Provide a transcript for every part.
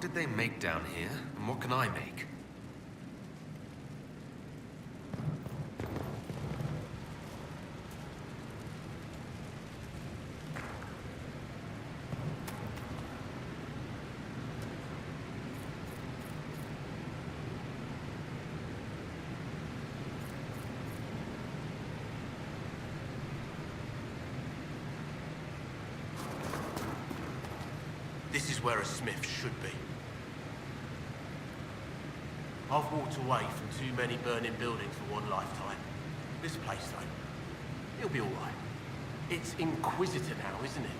did they make down here, and what can I make? This is where a smith should be. I've walked away from too many burning buildings for one lifetime. This place, though, it'll be all right. It's Inquisitor now, isn't it?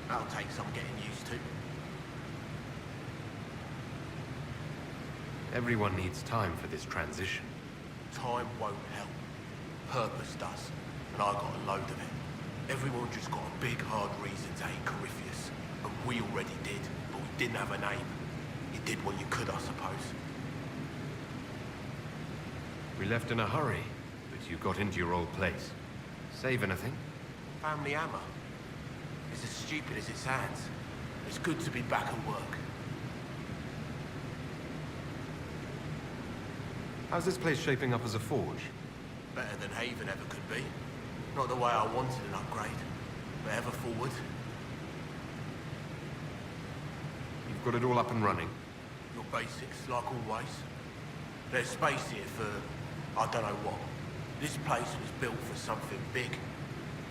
That'll take some getting used to. Everyone needs time for this transition. Time won't help. Purpose does. And I got a load of it. Everyone just got a big, hard reason to hate Corypheus. And we already did, but we didn't have a name. You did what you could, I suppose. We left in a hurry, but you got into your old place. Save anything? Family hammer. It's as stupid as it sounds. It's good to be back at work. How's this place shaping up as a forge? Better than Haven ever could be. Not the way I wanted an upgrade, but ever forward. You've got it all up and running? Your basics, like always. There's space here for, I don't know what. This place was built for something big.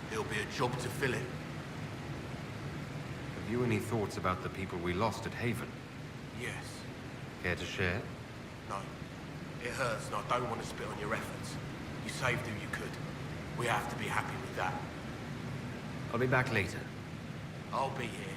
There'll be a job to fill it. Have you any thoughts about the people we lost at Haven? Yes. Care to share? No. It hurts and I don't want to spit on your efforts. You saved who you could. We have to be happy with that. I'll be back later. I'll be here.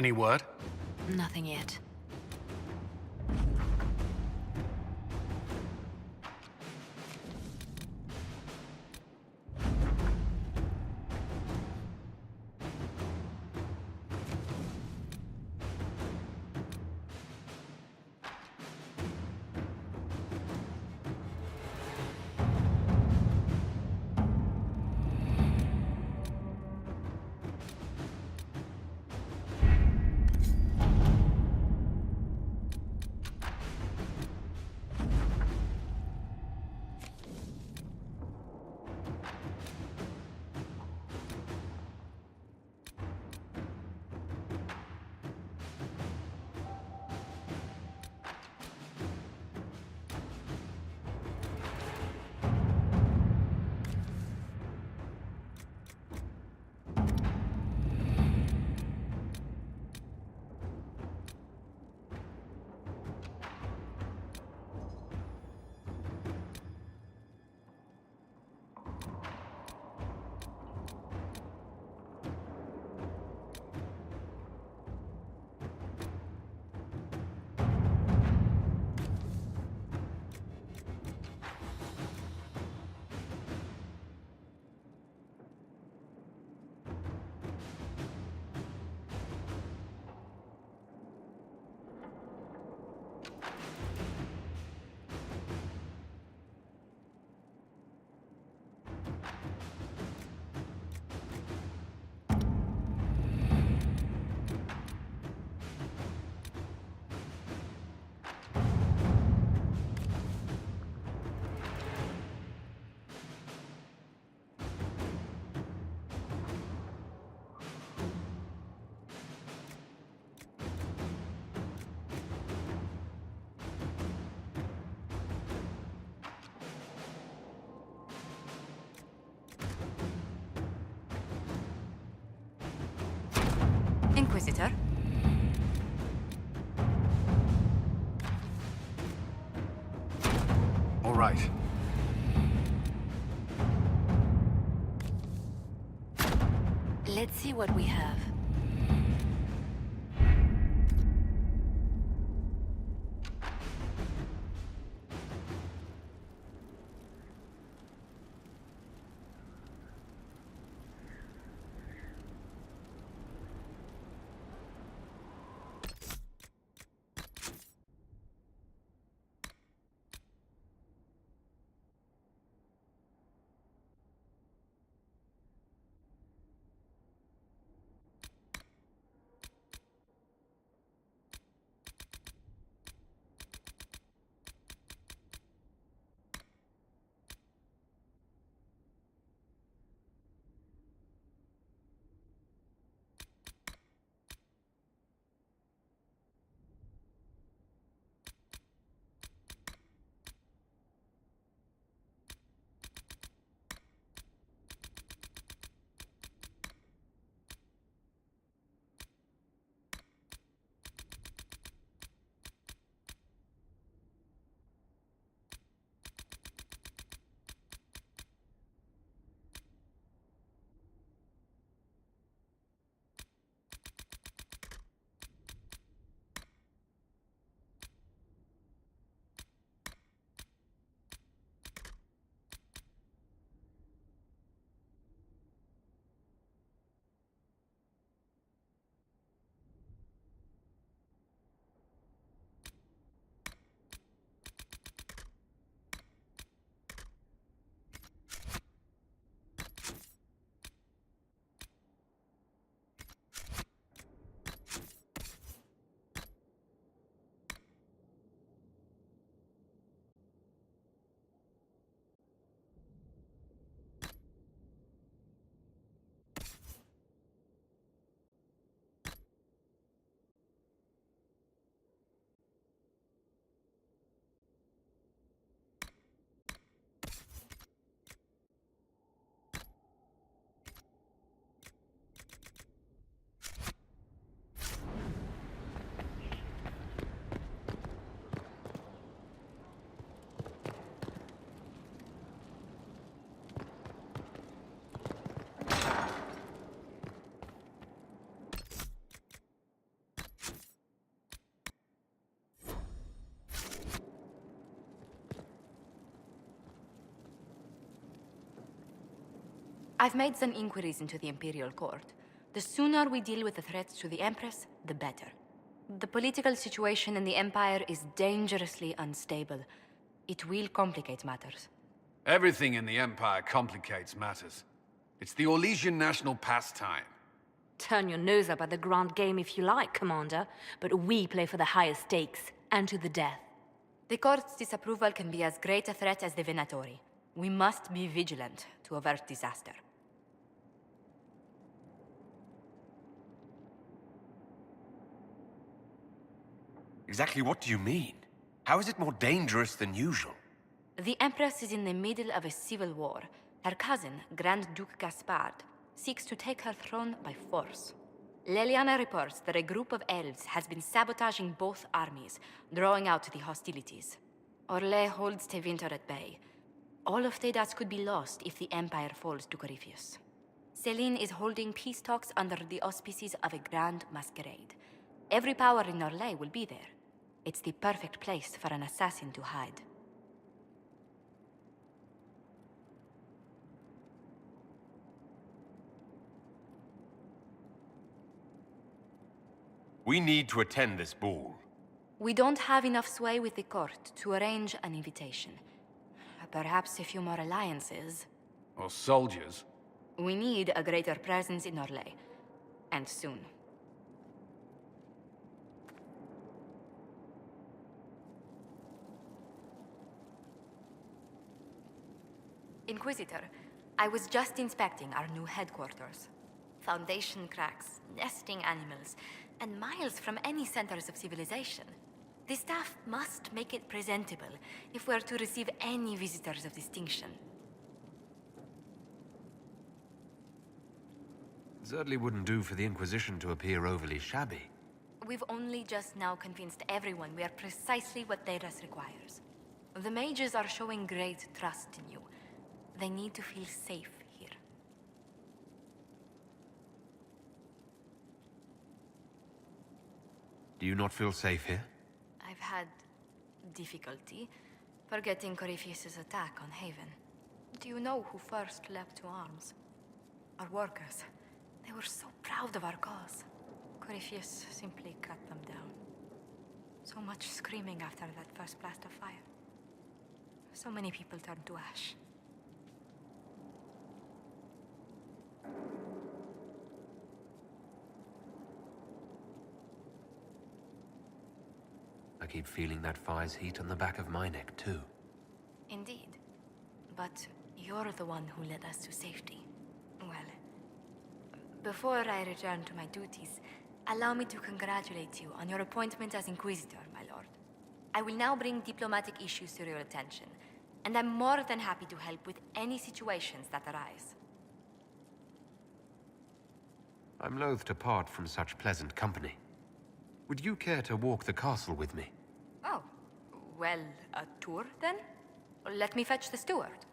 Any word? Nothing yet. Inquisitor? All right. Let's see what we have. I've made some inquiries into the Imperial Court. The sooner we deal with the threats to the Empress, the better. The political situation in the Empire is dangerously unstable. It will complicate matters. Everything in the Empire complicates matters. It's the Orlesian national pastime. Turn your nose up at the grand game if you like, Commander, but we play for the highest stakes, and to the death. The Court's disapproval can be as great a threat as the Venatori. We must be vigilant to avert disaster. Exactly what do you mean? How is it more dangerous than usual? The Empress is in the middle of a civil war. Her cousin, Grand Duke Gaspard, seeks to take her throne by force. Leliana reports that a group of elves has been sabotaging both armies, drawing out the hostilities. Orlais holds Tevinter at bay. All of Thedas could be lost if the Empire falls to Corypheus. Celine is holding peace talks under the auspices of a grand masquerade. Every power in Orlais will be there. It's the perfect place for an assassin to hide. We need to attend this ball. We don't have enough sway with the court to arrange an invitation. Perhaps a few more alliances. Or soldiers. We need a greater presence in Orlais. And soon. Inquisitor, I was just inspecting our new headquarters. Foundation cracks, nesting animals, and miles from any centers of civilization. The staff must make it presentable if we're to receive any visitors of distinction. It certainly wouldn't do for the Inquisition to appear overly shabby. We've only just now convinced everyone we are precisely what Thedas requires. The mages are showing great trust in you. They need to feel safe here. Do you not feel safe here? I've had difficulty forgetting Corypheus's attack on Haven. Do you know who first leapt to arms? Our workers. They were so proud of our cause. Corypheus simply cut them down. So much screaming after that first blast of fire. So many people turned to ash. I keep feeling that fire's heat on the back of my neck, too. Indeed. But you're the one who led us to safety. Well, before I return to my duties, allow me to congratulate you on your appointment as Inquisitor, my lord. I will now bring diplomatic issues to your attention, and I'm more than happy to help with any situations that arise. I'm loath to part from such pleasant company. Would you care to walk the castle with me? Oh, well, a tour then? Let me fetch the steward.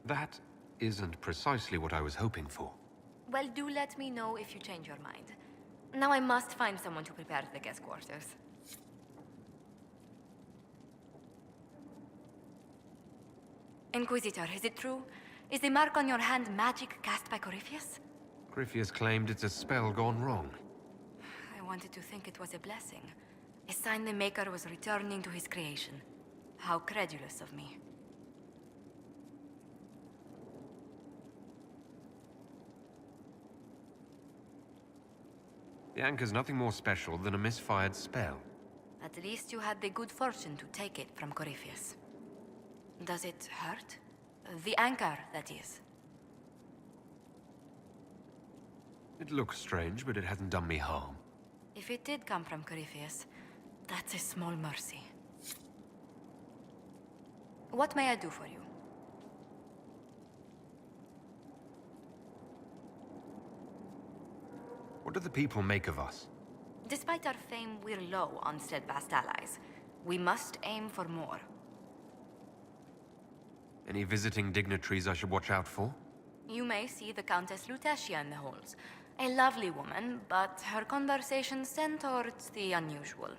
That isn't precisely what I was hoping for. Well, do let me know if you change your mind. Now I must find someone to prepare the guest quarters. Inquisitor, is it true? Is the mark on your hand magic cast by Corypheus? Corypheus claimed it's a spell gone wrong. I wanted to think it was a blessing. A sign the Maker was returning to his creation. How credulous of me. The anchor's nothing more special than a misfired spell. At least you had the good fortune to take it from Corypheus. Does it hurt? The anchor, that is. It looks strange, but it hasn't done me harm. If it did come from Corypheus, that's a small mercy. What may I do for you? What do the people make of us? Despite our fame, we're low on steadfast allies. We must aim for more. Any visiting dignitaries I should watch out for? You may see the Countess Lutetia in the halls. A lovely woman, but her conversations tend towards the unusual.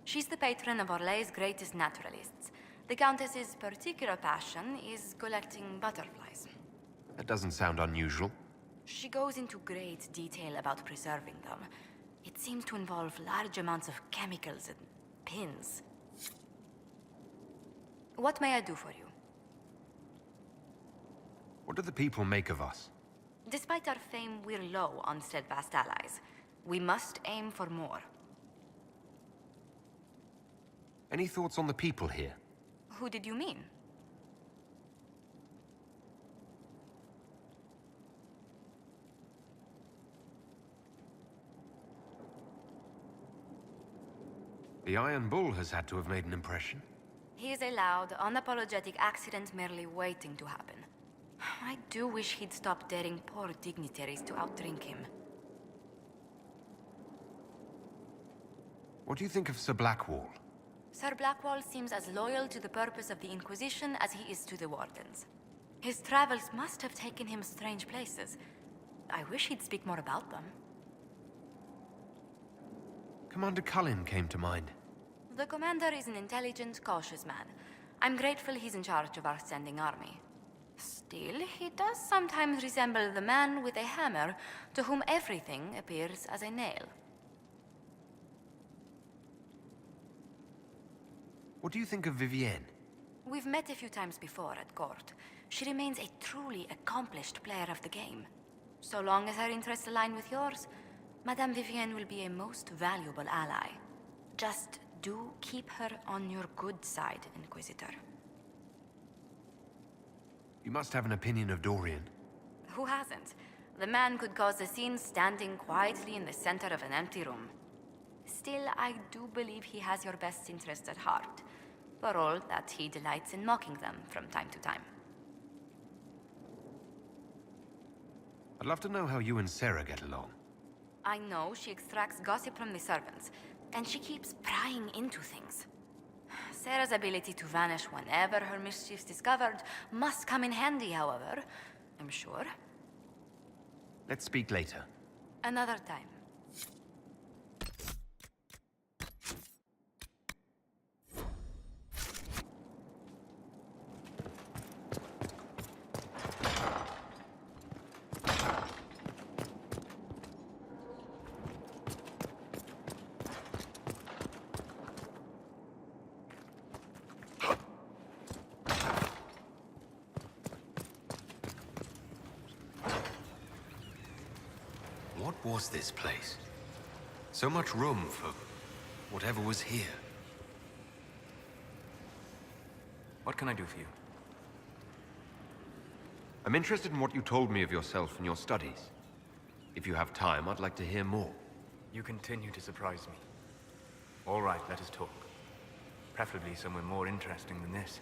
She's the patron of Orlais' greatest naturalists. The Countess's particular passion is collecting butterflies. That doesn't sound unusual. She goes into great detail about preserving them. It seems to involve large amounts of chemicals and pins. What may I do for you? What do the people make of us? Despite our fame, we're low on steadfast allies. We must aim for more. Any thoughts on the people here? Who did you mean? The Iron Bull has had to have made an impression. He is a loud, unapologetic accident merely waiting to happen. I do wish he'd stop daring poor dignitaries to outdrink him. What do you think of Sir Blackwall? Sir Blackwall seems as loyal to the purpose of the Inquisition as he is to the Wardens. His travels must have taken him strange places. I wish he'd speak more about them. Commander Cullen came to mind. The commander is an intelligent, cautious man. I'm grateful he's in charge of our standing army. Still, he does sometimes resemble the man with a hammer to whom everything appears as a nail. What do you think of Vivienne? We've met a few times before at court. She remains a truly accomplished player of the game. So long as her interests align with yours, Madame Vivienne will be a most valuable ally. Just do keep her on your good side, Inquisitor. You must have an opinion of Dorian. Who hasn't? The man could cause a scene standing quietly in the center of an empty room. Still, I do believe he has your best interests at heart, for all that he delights in mocking them from time to time. I'd love to know how you and Sarah get along. I know she extracts gossip from the servants, and she keeps prying into things. Sarah's ability to vanish whenever her mischief's discovered must come in handy, however, I'm sure. Let's speak later. Another time. What was this place? So much room for whatever was here. What can I do for you? I'm interested in what you told me of yourself and your studies. If you have time, I'd like to hear more. You continue to surprise me. All right, let us talk. Preferably somewhere more interesting than this.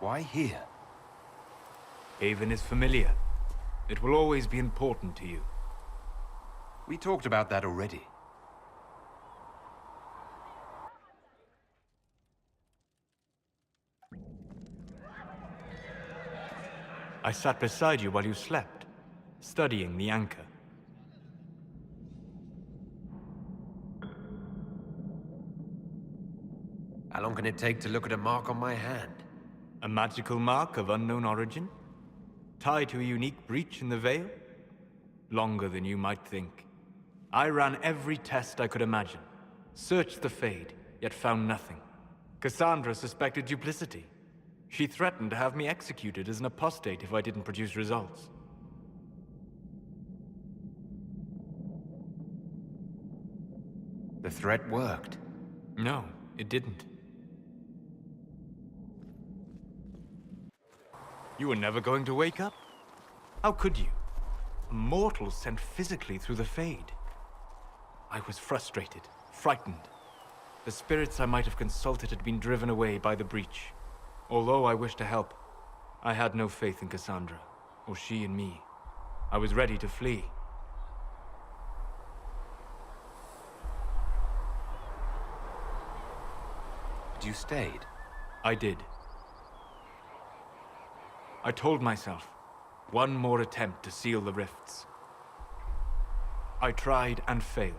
Why here? Haven is familiar. It will always be important to you. We talked about that already. I sat beside you while you slept, studying the anchor. How long can it take to look at a mark on my hand? A magical mark of unknown origin? Tied to a unique breach in the veil? Longer than you might think. I ran every test I could imagine. Searched the Fade, yet found nothing. Cassandra suspected duplicity. She threatened to have me executed as an apostate if I didn't produce results. The threat worked. No, it didn't. You were never going to wake up? How could you? A mortal sent physically through the Fade. I was frustrated, frightened. The spirits I might have consulted had been driven away by the breach. Although I wished to help, I had no faith in Cassandra, or she in me. I was ready to flee. But you stayed. I did. I told myself, one more attempt to seal the rifts. I tried and failed.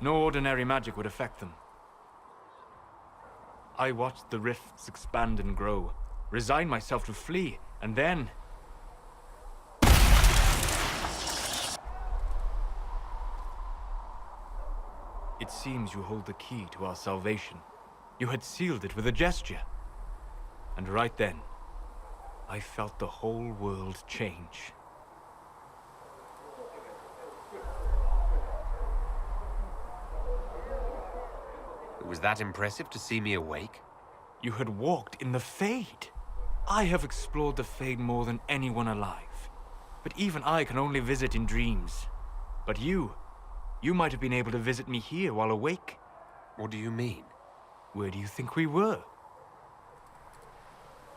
No ordinary magic would affect them. I watched the rifts expand and grow, resigned myself to flee, and then... It seems you hold the key to our salvation. You had sealed it with a gesture. And right then, I felt the whole world change. It was that impressive to see me awake? You had walked in the Fade. I have explored the Fade more than anyone alive. But even I can only visit in dreams. But you might have been able to visit me here while awake. What do you mean? Where do you think we were?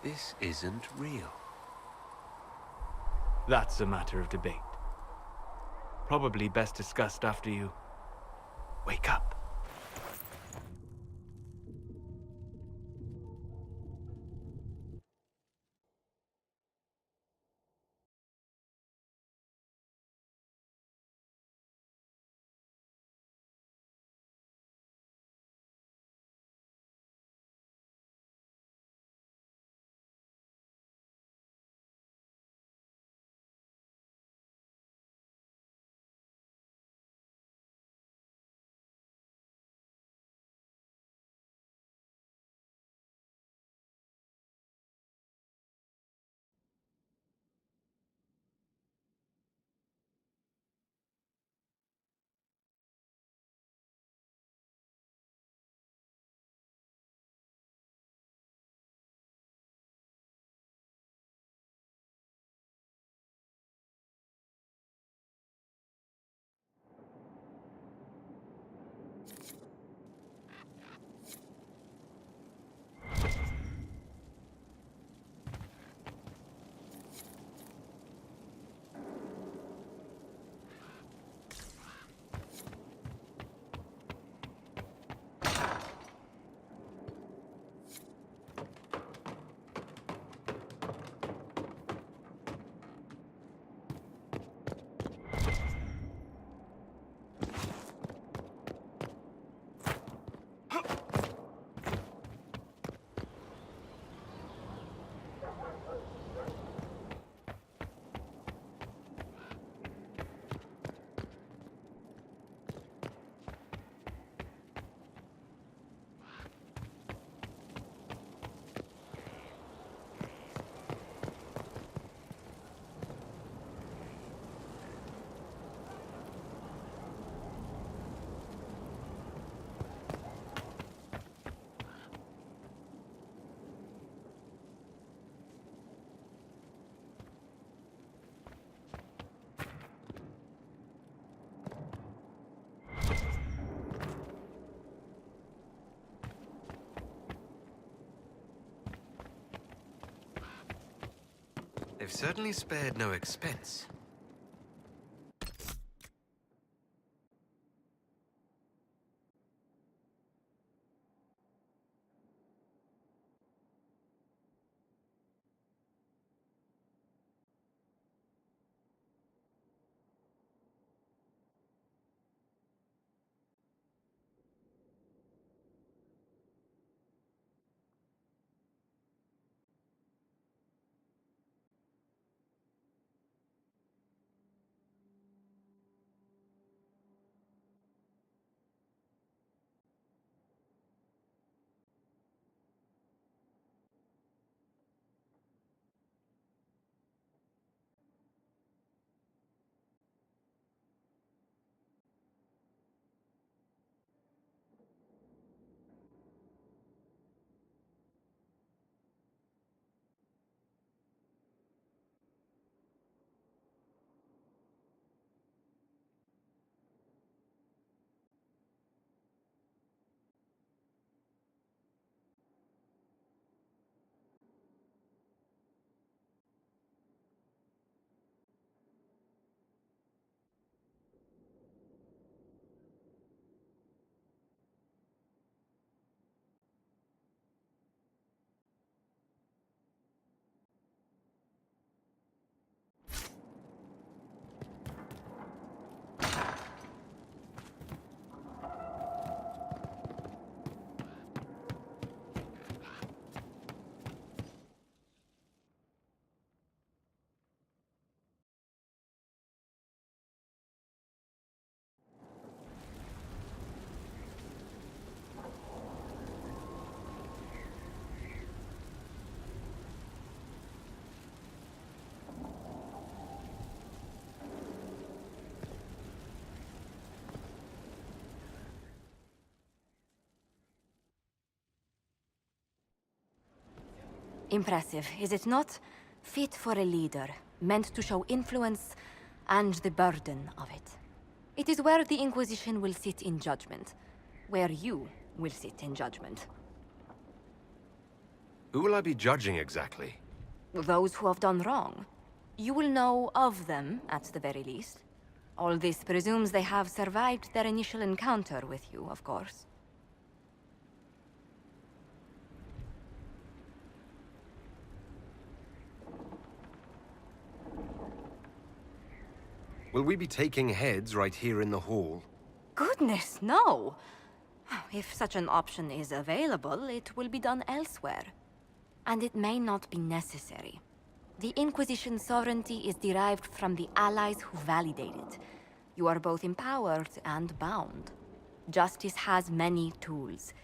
This isn't real. That's a matter of debate. Probably best discussed after you wake up. They've certainly spared no expense. Impressive, is it not? Fit for a leader, meant to show influence and the burden of it. It is where the Inquisition will sit in judgment, where you will sit in judgment. Who will I be judging exactly? Those who have done wrong. You will know of them, at the very least. All this presumes they have survived their initial encounter with you, of course. Will we be taking heads right here in the hall? Goodness, no! If such an option is available, it will be done elsewhere. And it may not be necessary. The Inquisition's sovereignty is derived from the allies who validate it. You are both empowered and bound. Justice has many tools.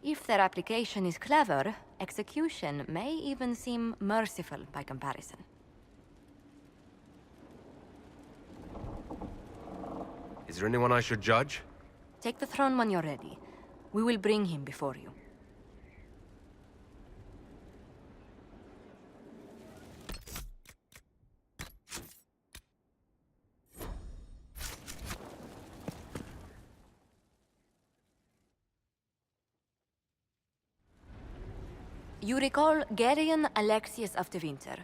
If their application is clever, execution may even seem merciful by comparison. Is there anyone I should judge? Take the throne when you're ready. We will bring him before you. You recall Gerion Alexius of Tevinter.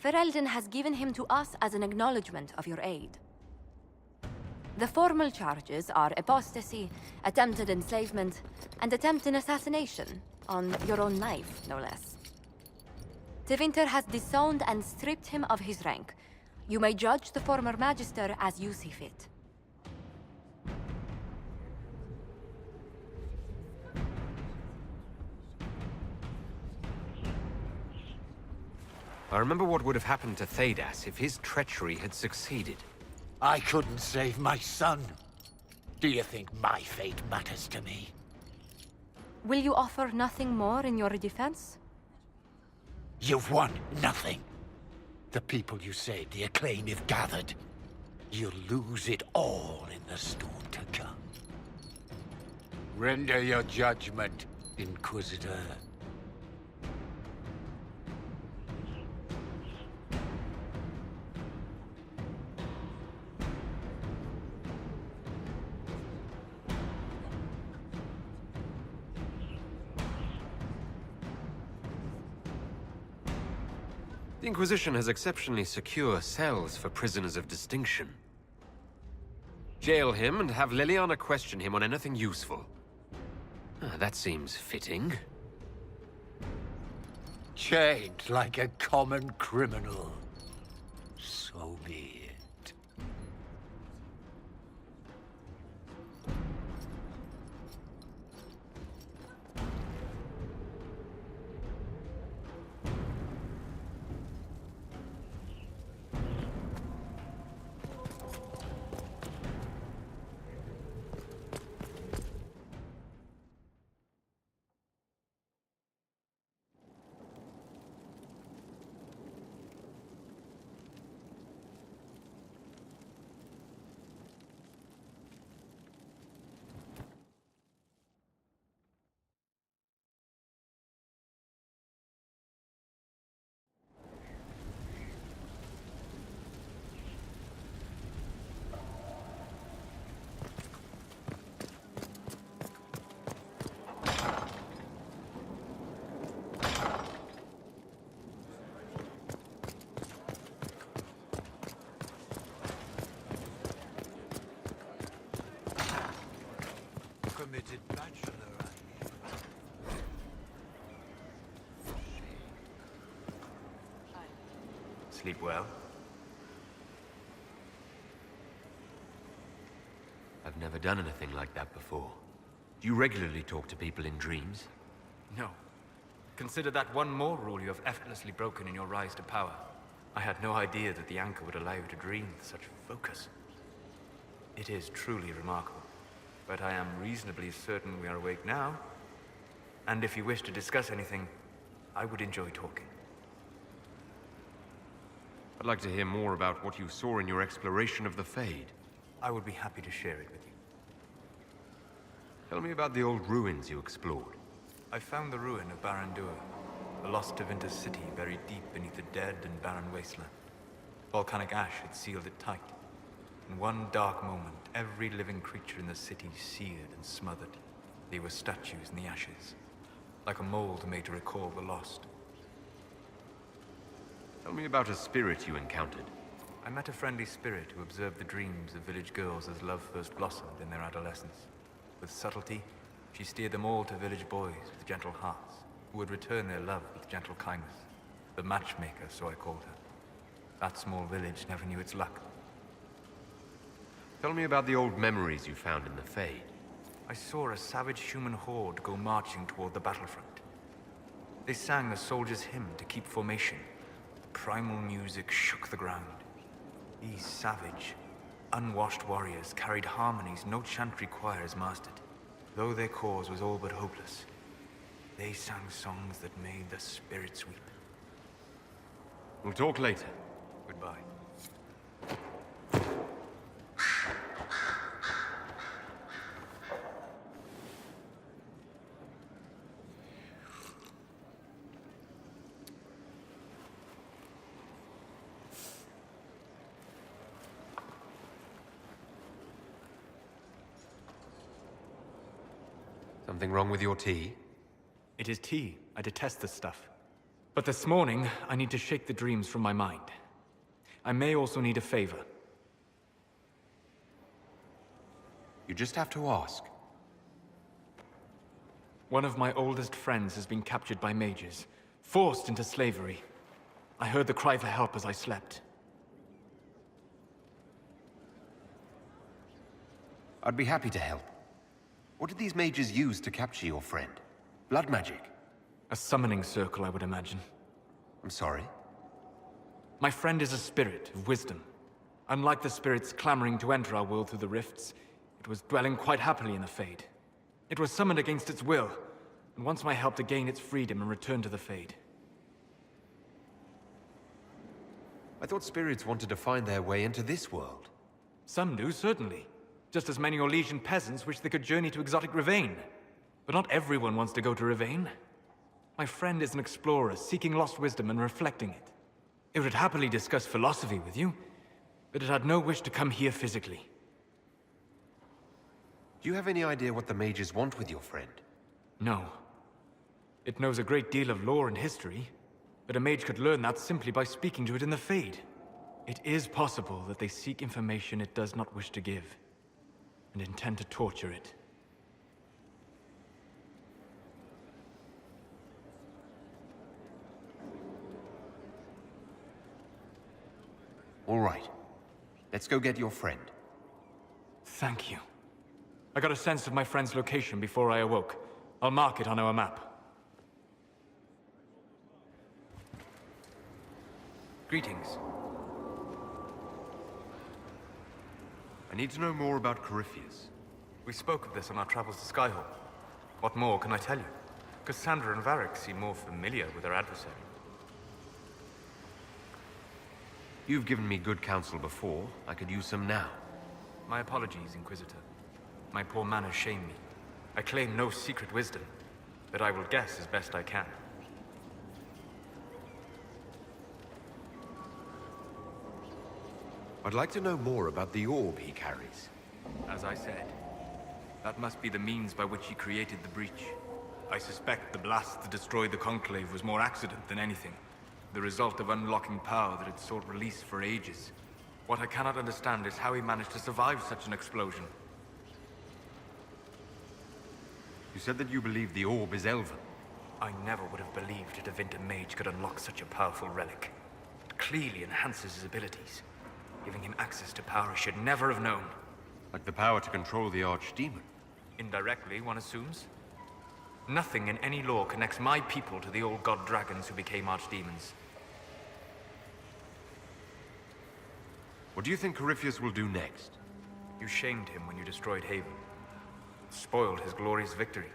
Ferelden has given him to us as an acknowledgement of your aid. The formal charges are apostasy, attempted enslavement, and attempted assassination, on your own life, no less. Tevinter has disowned and stripped him of his rank. You may judge the former Magister as you see fit. I remember what would have happened to Thedas if his treachery had succeeded. I couldn't save my son. Do you think my fate matters to me? Will you offer nothing more in your defense? You've won nothing. The people you saved, the acclaim you've gathered. You'll lose it all in the storm to come. Render your judgment, Inquisitor. The Inquisition has exceptionally secure cells for prisoners of distinction. Jail him and have Leliana question him on anything useful. That seems fitting. Chained like a common criminal. So be it. Committed bachelor, Sleep well? I've never done anything like that before. Do you regularly talk to people in dreams? No. Consider that one more rule you have effortlessly broken in your rise to power. I had no idea that the anchor would allow you to dream with such focus. It is truly remarkable. But I am reasonably certain we are awake now. And if you wish to discuss anything, I would enjoy talking. I'd like to hear more about what you saw in your exploration of the Fade. I would be happy to share it with you. Tell me about the old ruins you explored. I found the ruin of Barandur, the lost Tevinter city buried deep beneath a dead and barren wasteland. Volcanic ash had sealed it tight. In one dark moment, every living creature in the city seared and smothered. They were statues in the ashes, like a mold made to recall the lost. Tell me about a spirit you encountered. I met a friendly spirit who observed the dreams of village girls as love first blossomed in their adolescence. With subtlety, she steered them all to village boys with gentle hearts, who would return their love with gentle kindness. The matchmaker, so I called her. That small village never knew its luck. Tell me about the old memories you found in the Fade. I saw a savage human horde go marching toward the battlefront. They sang a soldier's hymn to keep formation. The primal music shook the ground. These savage, unwashed warriors carried harmonies no chantry choirs mastered. Though their cause was all but hopeless, they sang songs that made the spirits weep. We'll talk later. Goodbye. Something wrong with your tea? It is tea. I detest this stuff. But this morning, I need to shake the dreams from my mind. I may also need a favor. You just have to ask. One of my oldest friends has been captured by mages, forced into slavery. I heard the cry for help as I slept. I'd be happy to help. What did these mages use to capture your friend? Blood magic? A summoning circle, I would imagine. I'm sorry? My friend is a spirit of wisdom. Unlike the spirits clamoring to enter our world through the rifts, it was dwelling quite happily in the Fade. It was summoned against its will, and wants my help to gain its freedom and return to the Fade. I thought spirits wanted to find their way into this world. Some do, certainly. Just as many Orlesian peasants wish they could journey to exotic Rivain. But not everyone wants to go to Rivain. My friend is an explorer, seeking lost wisdom and reflecting it. It would happily discuss philosophy with you, but it had no wish to come here physically. Do you have any idea what the mages want with your friend? No. It knows a great deal of lore and history, but a mage could learn that simply by speaking to it in the Fade. It is possible that they seek information it does not wish to give, and intend to torture it. All right. Let's go get your friend. Thank you. I got a sense of my friend's location before I awoke. I'll mark it on our map. Greetings. I need to know more about Corypheus. We spoke of this on our travels to Skyhawk. What more can I tell you? Cassandra and Varric seem more familiar with their adversary. You've given me good counsel before. I could use some now. My apologies, Inquisitor. My poor manners shame me. I claim no secret wisdom, but I will guess as best I can. I'd like to know more about the orb he carries. As I said, that must be the means by which he created the breach. I suspect the blast that destroyed the Conclave was more accident than anything. The result of unlocking power that had sought release for ages. What I cannot understand is how he managed to survive such an explosion. You said that you believe the orb is elven. I never would have believed a Tevinter mage could unlock such a powerful relic. It clearly enhances his abilities, giving him access to power he should never have known. Like the power to control the Archdemon. Indirectly, one assumes. Nothing in any lore connects my people to the old god dragons who became archdemons. What do you think Corypheus will do next? You shamed him when you destroyed Haven. Spoiled his glorious victory.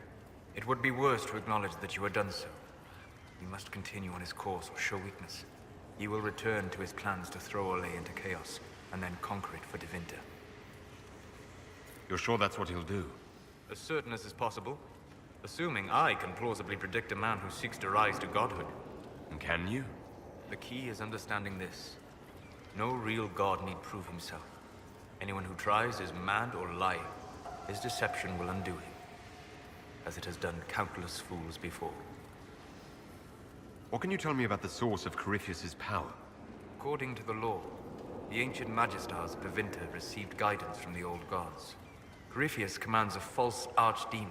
It would be worse to acknowledge that you had done so. He must continue on his course or show weakness. He will return to his plans to throw Orlais into chaos, and then conquer it for Tevinter. You're sure that's what he'll do? As certain as is possible. Assuming I can plausibly predict a man who seeks to rise to godhood. And can you? The key is understanding this. No real god need prove himself. Anyone who tries is mad or lying. His deception will undo him, as it has done countless fools before. What can you tell me about the source of Corypheus's power? According to the law, the ancient Magistars of Tevinter received guidance from the old gods. Corypheus commands a false archdemon,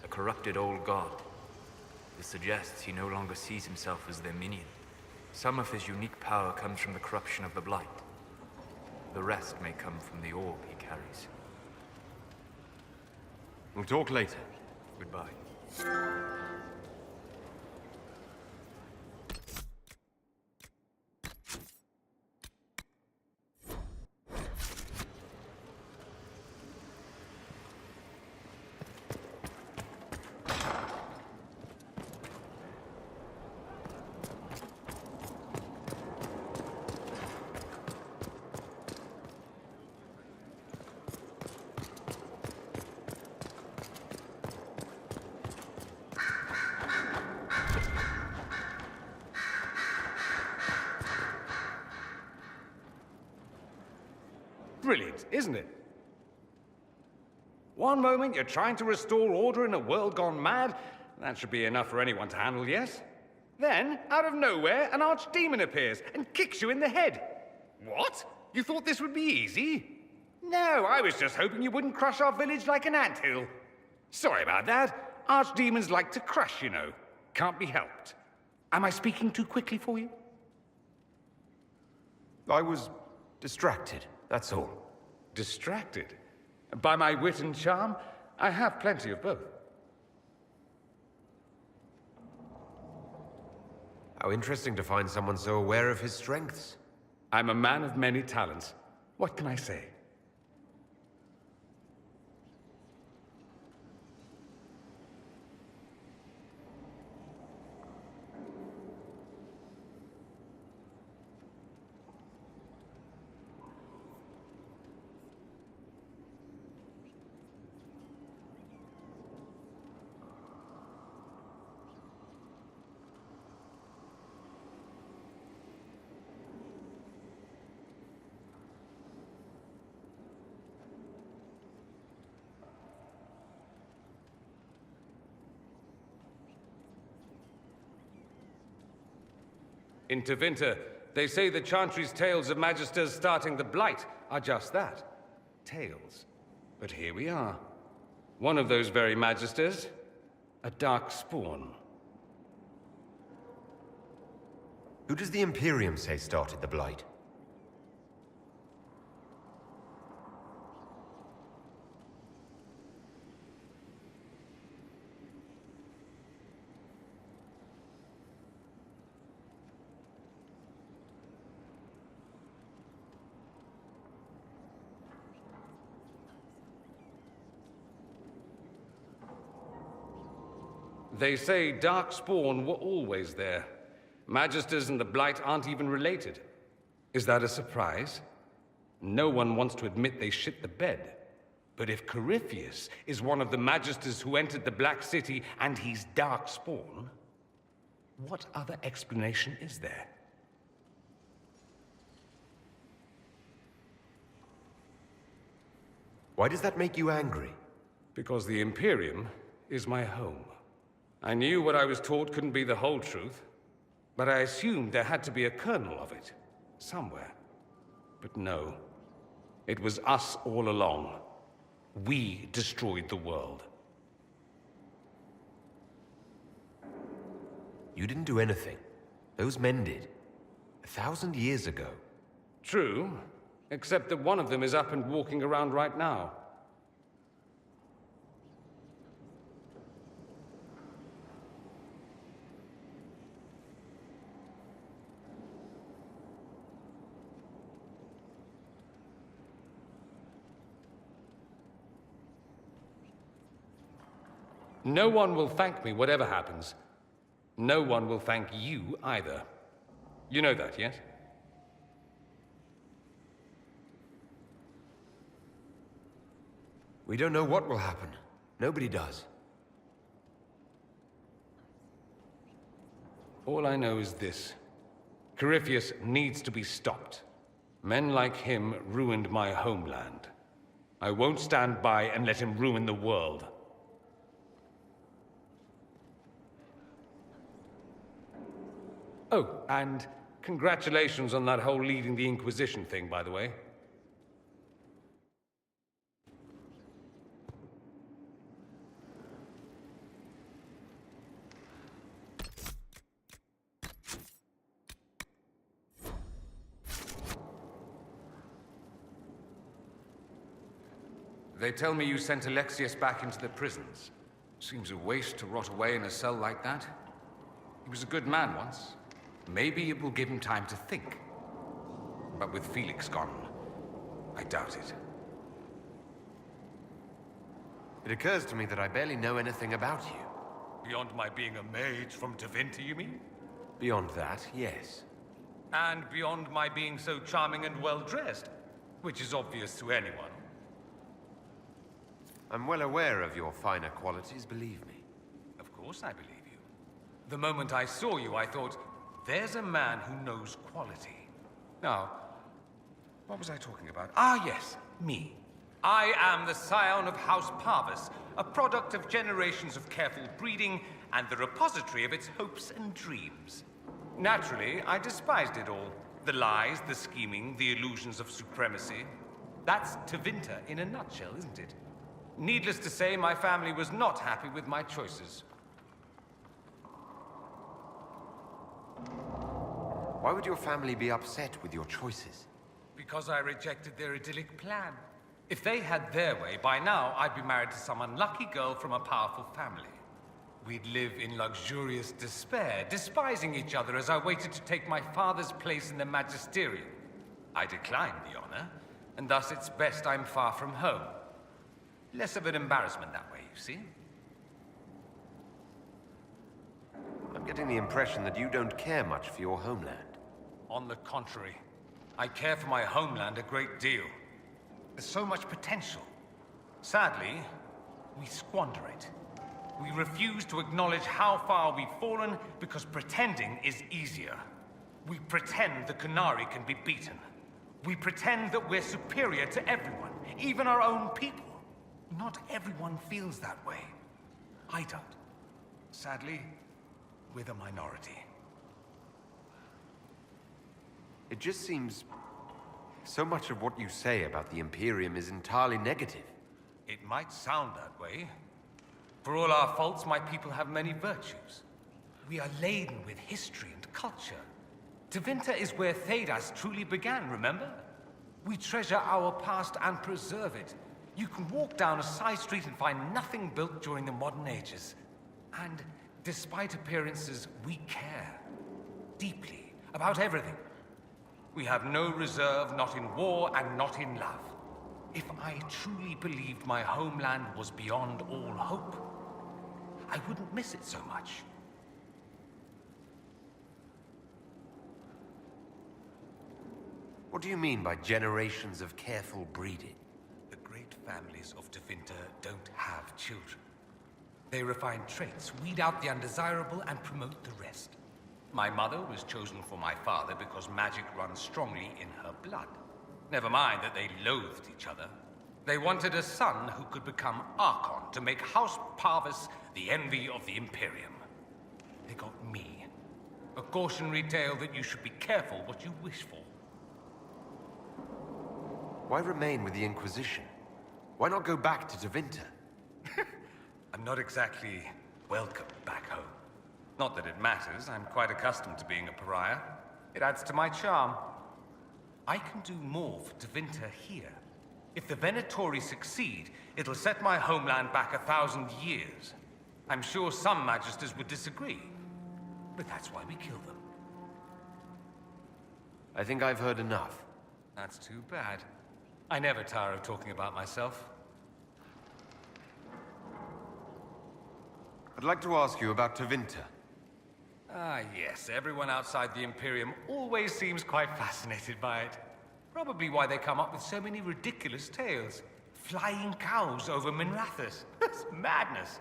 a corrupted old god. This suggests he no longer sees himself as their minion. Some of his unique power comes from the corruption of the Blight. The rest may come from the orb he carries. We'll talk later. Goodbye. Brilliant, isn't it? One moment you're trying to restore order in a world gone mad. That should be enough for anyone to handle, yes? Then, out of nowhere, an archdemon appears and kicks you in the head. What? You thought this would be easy? No, I was just hoping you wouldn't crush our village like an anthill. Sorry about that. Archdemons like to crush, you know. Can't be helped. Am I speaking too quickly for you? I was distracted, that's all. Distracted? By my wit and charm? I have plenty of both. How interesting to find someone so aware of his strengths. I'm a man of many talents. What can I say? In Tevinter, they say the Chantry's tales of Magisters starting the Blight are just that. Tales. But here we are. One of those very Magisters, a dark spawn. Who does the Imperium say started the Blight? They say Darkspawn were always there. Magisters and the Blight aren't even related. Is that a surprise? No one wants to admit they shit the bed. But if Corypheus is one of the Magisters who entered the Black City and he's Darkspawn, what other explanation is there? Why does that make you angry? Because the Imperium is my home. I knew what I was taught couldn't be the whole truth, but I assumed there had to be a kernel of it, somewhere. But no, it was us all along. We destroyed the world. You didn't do anything. Those men did. 1,000 years ago. True, except that one of them is up and walking around right now. No one will thank me, whatever happens. No one will thank you either. You know that, yes? We don't know what will happen. Nobody does. All I know is this. Corypheus needs to be stopped. Men like him ruined my homeland. I won't stand by and let him ruin the world. Oh, and congratulations on that whole leading the Inquisition thing, by the way. They tell me you sent Alexius back into the prisons. Seems a waste to rot away in a cell like that. He was a good man once. Maybe it will give him time to think. But with Felix gone, I doubt it. It occurs to me that I barely know anything about you. Beyond my being a mage from Tevinter, you mean? Beyond that, yes. And beyond my being so charming and well-dressed, which is obvious to anyone. I'm well aware of your finer qualities, believe me. Of course I believe you. The moment I saw you, I thought, there's a man who knows quality. Now, what was I talking about? Ah, yes, me. I am the scion of House Parvis, a product of generations of careful breeding and the repository of its hopes and dreams. Naturally, I despised it all. The lies, the scheming, the illusions of supremacy. That's Tevinter in a nutshell, isn't it? Needless to say, my family was not happy with my choices. Why would your family be upset with your choices? Because I rejected their idyllic plan. If they had their way, by now I'd be married to some unlucky girl from a powerful family. We'd live in luxurious despair, despising each other as I waited to take my father's place in the magisterium. I declined the honor, and thus it's best I'm far from home. Less of an embarrassment that way, you see? I'm getting the impression that you don't care much for your homeland. On the contrary, I care for my homeland a great deal. There's so much potential. Sadly, we squander it. We refuse to acknowledge how far we've fallen because pretending is easier. We pretend the Qunari can be beaten. We pretend that we're superior to everyone, even our own people. Not everyone feels that way. I don't. Sadly, we're the minority. It just seems... so much of what you say about the Imperium is entirely negative. It might sound that way. For all our faults, my people have many virtues. We are laden with history and culture. Tevinter is where Thedas truly began, remember? We treasure our past and preserve it. You can walk down a side street and find nothing built during the modern ages. And despite appearances, we care. Deeply. About everything. We have no reserve, not in war and not in love. If I truly believed my homeland was beyond all hope, I wouldn't miss it so much. What do you mean by generations of careful breeding? The great families of Tevinter don't have children. They refine traits, weed out the undesirable, and promote the rest. My mother was chosen for my father because magic runs strongly in her blood. Never mind that they loathed each other. They wanted a son who could become Archon to make House Parvis the envy of the Imperium. They got me. A cautionary tale that you should be careful what you wish for. Why remain with the Inquisition? Why not go back to Tevinter? I'm not exactly welcome back home. Not that it matters, I'm quite accustomed to being a pariah. It adds to my charm. I can do more for Tevinter here. If the Venatori succeed, it'll set my homeland back 1,000 years. I'm sure some magisters would disagree, but that's why we kill them. I think I've heard enough. That's too bad. I never tire of talking about myself. I'd like to ask you about Tevinter. Ah, yes. Everyone outside the Imperium always seems quite fascinated by it. Probably why they come up with so many ridiculous tales. Flying cows over Minrathous. That's madness.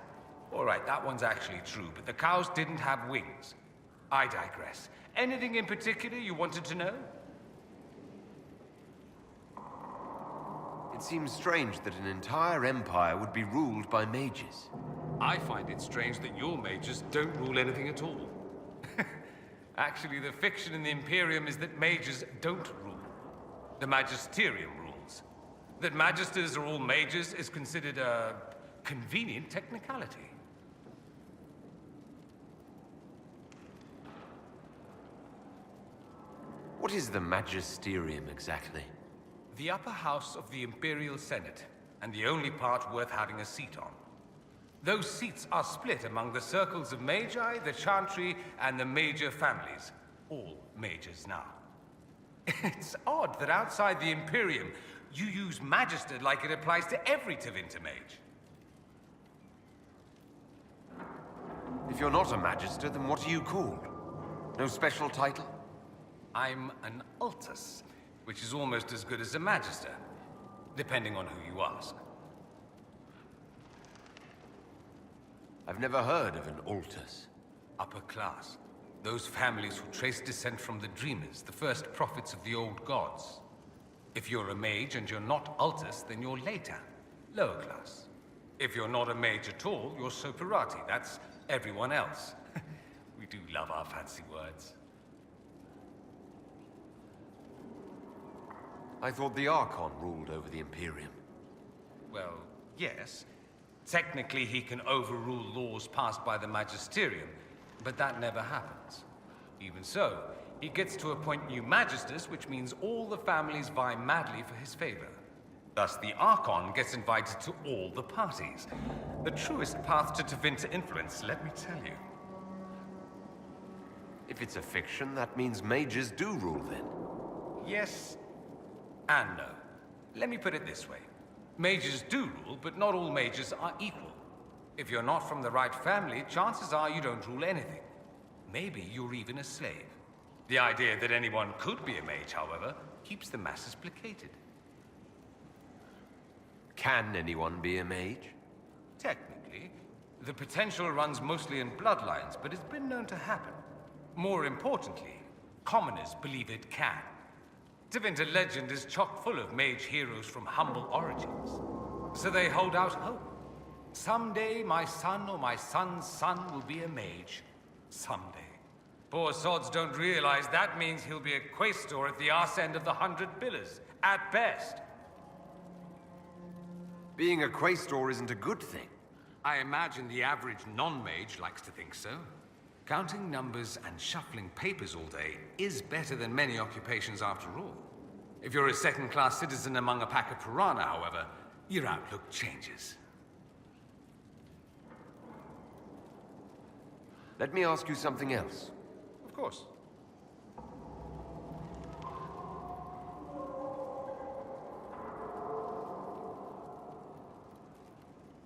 All right, that one's actually true, but the cows didn't have wings. I digress. Anything in particular you wanted to know? It seems strange that an entire empire would be ruled by mages. I find it strange that your mages don't rule anything at all. Actually, the fiction in the Imperium is that mages don't rule. The Magisterium rules. That magisters are all mages is considered a convenient technicality. What is the Magisterium exactly? The upper house of the Imperial Senate, and the only part worth having a seat on. Those seats are split among the circles of Magi, the Chantry, and the major families. All mages now. It's odd that outside the Imperium, you use Magister like it applies to every Tevinter mage. If you're not a Magister, then what are you called? No special title? I'm an Altus, which is almost as good as a Magister, depending on who you ask. I've never heard of an Altus. Upper class. Those families who trace descent from the Dreamers, the first prophets of the old gods. If you're a mage and you're not Altus, then you're later. Lower class. If you're not a mage at all, you're Soperati. That's everyone else. We do love our fancy words. I thought the Archon ruled over the Imperium. Well, yes. Technically, he can overrule laws passed by the Magisterium, but that never happens. Even so, he gets to appoint new Magisters, which means all the families vie madly for his favor. Thus, the Archon gets invited to all the parties. The truest path to Tevinter influence, let me tell you. If it's a fiction, that means mages do rule then. Yes and no. Let me put it this way. Mages do rule, but not all mages are equal. If you're not from the right family, chances are you don't rule anything. Maybe you're even a slave. The idea that anyone could be a mage, however, keeps the masses placated. Can anyone be a mage? Technically, the potential runs mostly in bloodlines, but it's been known to happen. More importantly, commoners believe it can. Tevinter legend is chock full of mage heroes from humble origins. So they hold out hope. Someday my son or my son's son will be a mage. Someday. Poor sods don't realize that means he'll be a quaestor at the arse end of the 100 Pillars, at best. Being a quaestor isn't a good thing. I imagine the average non-mage likes to think so. Counting numbers and shuffling papers all day is better than many occupations after all. If you're a second-class citizen among a pack of piranha, however, your outlook changes. Let me ask you something else. Of course.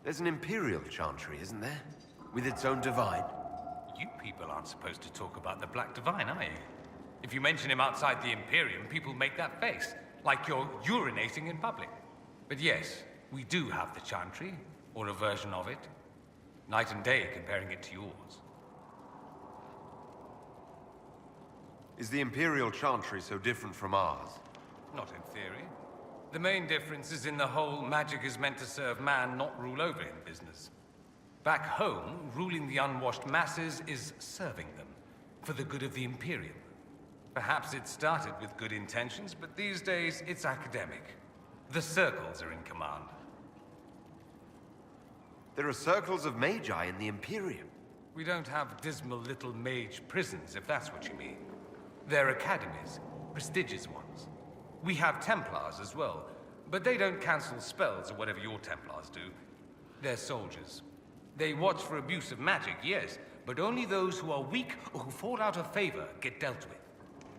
There's an Imperial Chantry, isn't there? With its own divine. You people aren't supposed to talk about the Black Divine, are you? If you mention him outside the Imperium, people make that face, like you're urinating in public. But yes, we do have the Chantry, or a version of it. Night and day comparing it to yours. Is the Imperial Chantry so different from ours? Not in theory. The main difference is in the whole magic is meant to serve man, not rule over him business. Back home, ruling the unwashed masses is serving them, for the good of the Imperium. Perhaps it started with good intentions, but these days it's academic. The circles are in command. There are circles of magi in the Imperium. We don't have dismal little mage prisons, if that's what you mean. They're academies, prestigious ones. We have Templars as well, but they don't cancel spells or whatever your Templars do. They're soldiers. They watch for abuse of magic, yes, but only those who are weak or who fall out of favor get dealt with.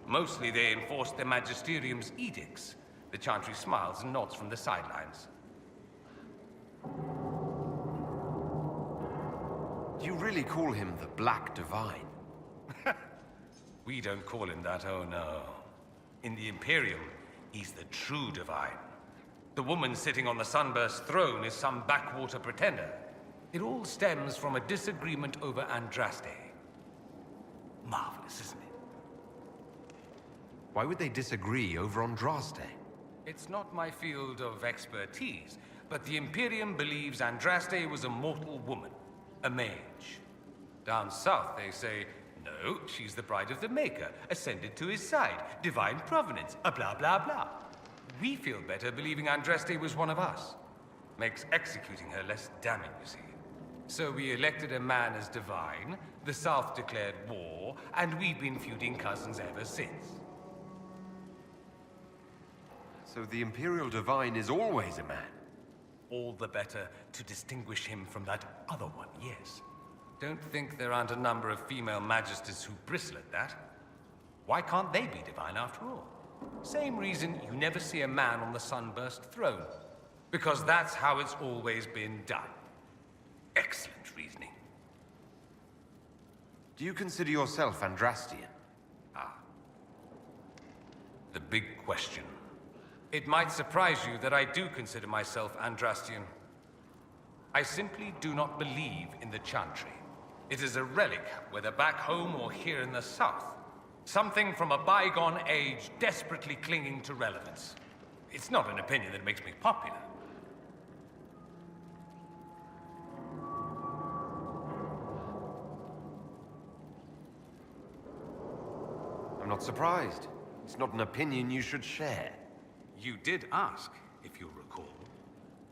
Mostly they enforce the Magisterium's edicts. The Chantry smiles and nods from the sidelines. Do you really call him the Black Divine? We don't call him that, oh no. In the Imperium, he's the true divine. The woman sitting on the Sunburst throne is some backwater pretender. It all stems from a disagreement over Andraste. Marvelous, isn't it? Why would they disagree over Andraste? It's not my field of expertise, but the Imperium believes Andraste was a mortal woman, a mage. Down south, they say, no, she's the bride of the Maker, ascended to his side, divine provenance, a blah blah blah. We feel better believing Andraste was one of us. Makes executing her less damning, you see. So we elected a man as divine, the South declared war, and we've been feuding cousins ever since. So the Imperial Divine is always a man? All the better to distinguish him from that other one, yes. Don't think there aren't a number of female magisters who bristle at that. Why can't they be divine after all? Same reason you never see a man on the sunburst throne. Because that's how it's always been done. Excellent reasoning. Do you consider yourself Andrastian? The big question. It might surprise you that I do consider myself Andrastian. I simply do not believe in the Chantry. It is a relic, whether back home or here in the South. Something from a bygone age desperately clinging to relevance. It's not an opinion that makes me popular. I'm not surprised. It's not an opinion you should share. You did ask, if you recall.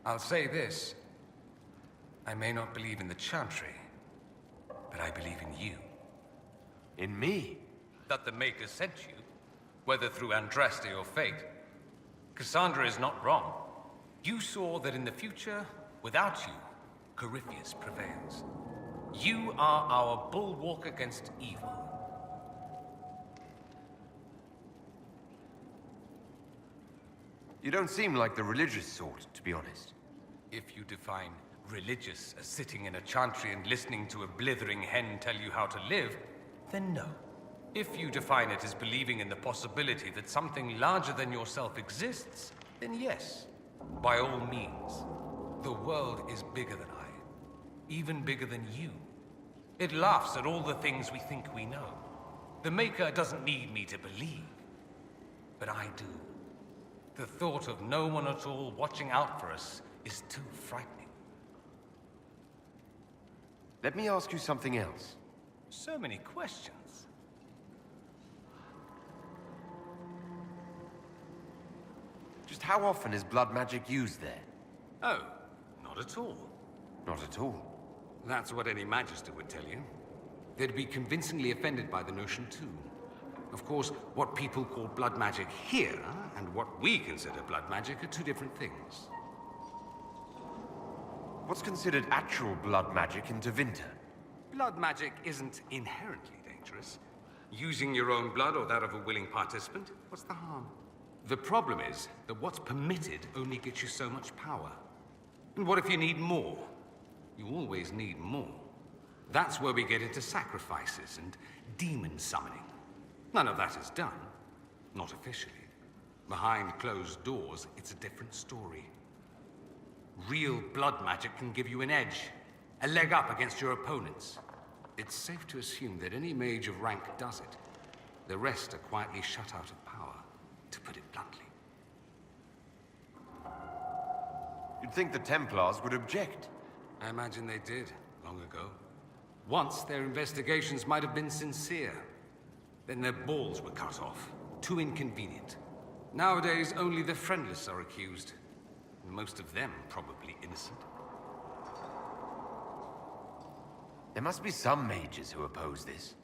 I'll say this. I may not believe in the Chantry, but I believe in you. In me? That the Maker sent you, whether through Andraste or fate. Cassandra is not wrong. You saw that in the future, without you, Corypheus prevails. You are our bulwark against evil. You don't seem like the religious sort, to be honest. If you define religious as sitting in a chantry and listening to a blithering hen tell you how to live, then no. If you define it as believing in the possibility that something larger than yourself exists, then yes, by all means. The world is bigger than I, even bigger than you. It laughs at all the things we think we know. The Maker doesn't need me to believe, but I do. The thought of no one at all watching out for us is too frightening. Let me ask you something else. So many questions. Just how often is blood magic used there? Oh, not at all. Not at all. That's what any Magister would tell you. They'd be convincingly offended by the notion, too. Of course, what people call blood magic here, and what we consider blood magic, are two different things. What's considered actual blood magic in Tevinter? Blood magic isn't inherently dangerous. Using your own blood or that of a willing participant, what's the harm? The problem is that what's permitted only gets you so much power. And what if you need more? You always need more. That's where we get into sacrifices and demon summoning. None of that is done. Not officially. Behind closed doors, it's a different story. Real blood magic can give you an edge, a leg up against your opponents. It's safe to assume that any mage of rank does it. The rest are quietly shut out of power, to put it bluntly. You'd think the Templars would object. I imagine they did, long ago. Once, their investigations might have been sincere. Then their balls were cut off. Too inconvenient. Nowadays, only the friendless are accused. Most of them probably innocent. There must be some mages who oppose this.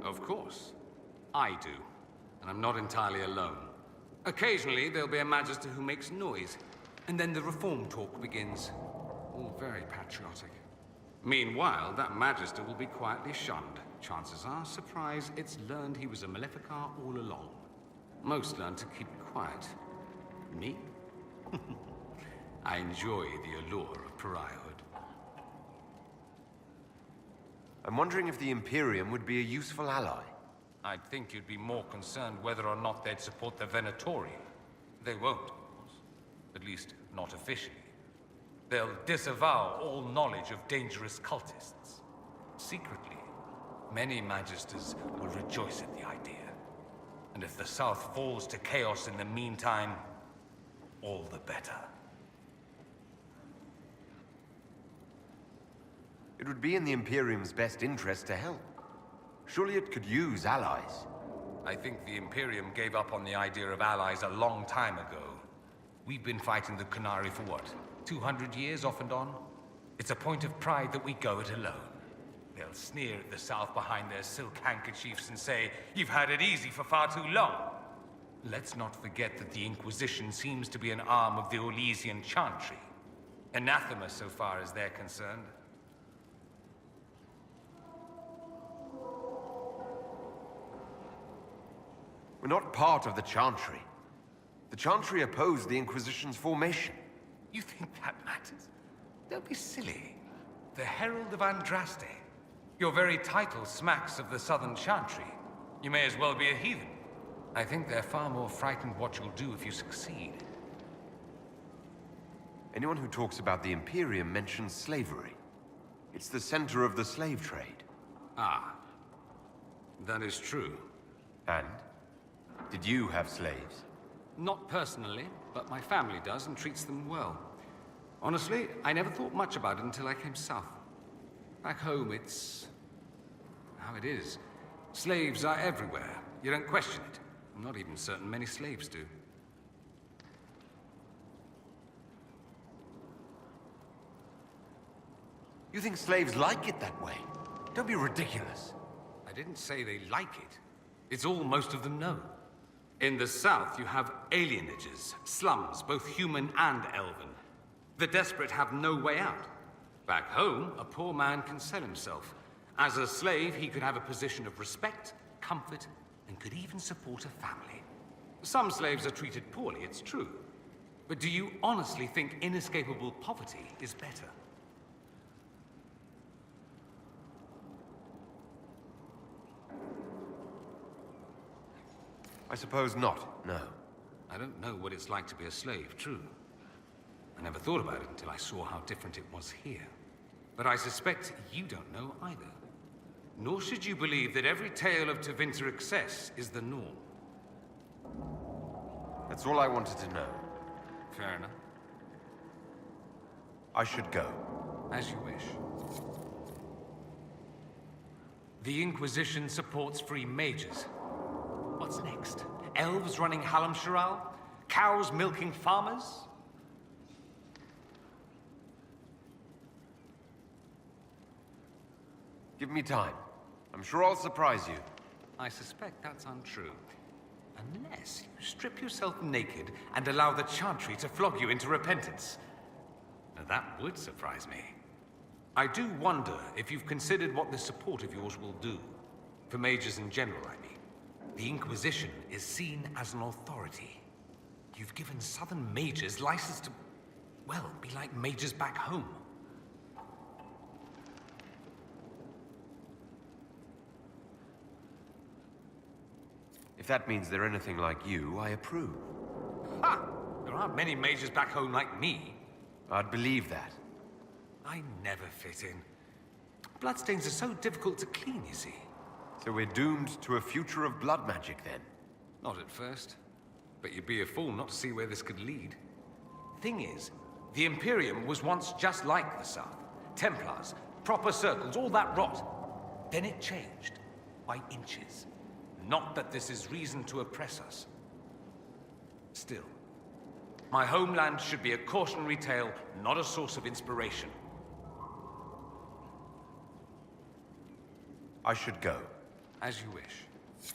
Of course. I do. And I'm not entirely alone. Occasionally, there'll be a Magister who makes noise. And then the reform talk begins. All very patriotic. Meanwhile, that Magister will be quietly shunned. Chances are, surprise, it's learned he was a Maleficar all along. Most learn to keep quiet. Me? I enjoy the allure of pariahhood. I'm wondering if the Imperium would be a useful ally. I'd think you'd be more concerned whether or not they'd support the Venatori. They won't, of course. At least, not officially. They'll disavow all knowledge of dangerous cultists. Secretly, Many Magisters will rejoice at the idea. And if the South falls to chaos in the meantime, all the better. It would be in the Imperium's best interest to help. Surely it could use allies. I think the Imperium gave up on the idea of allies a long time ago. We've been fighting the Qunari for what, 200 years off and on? It's a point of pride that we go it alone. They'll sneer at the South behind their silk handkerchiefs and say, "You've had it easy for far too long." Let's not forget that the Inquisition seems to be an arm of the Orlesian Chantry. Anathema so far as they're concerned. We're not part of the Chantry. The Chantry opposed the Inquisition's formation. You think that matters? Don't be silly. The Herald of Andraste. Your very title smacks of the Southern Chantry. You may as well be a heathen. I think they're far more frightened what you'll do if you succeed. Anyone who talks about the Imperium mentions slavery. It's the center of the slave trade. Ah. That is true. And? Did you have slaves? Not personally, but my family does and treats them well. Honestly, I never thought much about it until I came south. Back home, it's how it is. Slaves are everywhere. You don't question it. I'm not even certain many slaves do. You think slaves like it that way? Don't be ridiculous. I didn't say they like it. It's all most of them know. In the south, you have alienages, slums, both human and elven. The desperate have no way out. Back home, a poor man can sell himself. As a slave, he could have a position of respect, comfort, and could even support a family. Some slaves are treated poorly, it's true. But do you honestly think inescapable poverty is better? I suppose not, no. I don't know what it's like to be a slave, true. I never thought about it until I saw how different it was here. But I suspect you don't know either. Nor should you believe that every tale of Tevinter excess is the norm. That's all I wanted to know. Fair enough. I should go. As you wish. The Inquisition supports free mages. What's next? Elves running Halam-Sharal? Cows milking farmers? Give me time. I'm sure I'll surprise you. I suspect that's untrue. Unless you strip yourself naked and allow the Chantry to flog you into repentance. Now that would surprise me. I do wonder if you've considered what this support of yours will do. For mages in general, I mean. The Inquisition is seen as an authority. You've given Southern mages license to, well, be like mages back home. If that means they're anything like you, I approve. Ha! There aren't many mages back home like me. I'd believe that. I never fit in. Bloodstains are so difficult to clean, you see. So we're doomed to a future of blood magic, then? Not at first. But you'd be a fool not to see where this could lead. Thing is, the Imperium was once just like the South. Templars, proper circles, all that rot. Then it changed. By inches. Not that this is reason to oppress us. Still, my homeland should be a cautionary tale, not a source of inspiration. I should go. As you wish.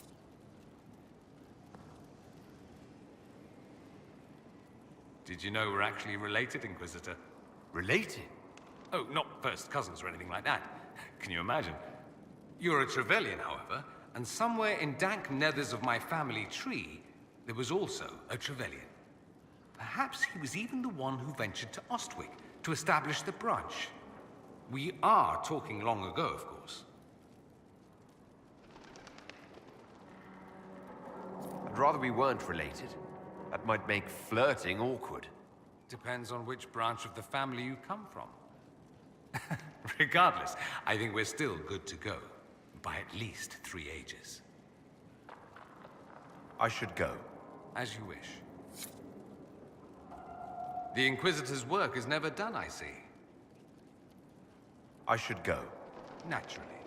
Did you know we're actually related, Inquisitor? Related? Oh, not first cousins or anything like that. Can you imagine? You're a Trevelyan, however, and somewhere in dank nethers of my family tree, there was also a Trevelyan. Perhaps he was even the one who ventured to Ostwick to establish the branch. We are talking long ago, of course. I'd rather we weren't related. That might make flirting awkward. Depends on which branch of the family you come from. Regardless, I think we're still good to go. by at least 3 ages. I should go. As you wish. The Inquisitor's work is never done, I see. I should go. Naturally.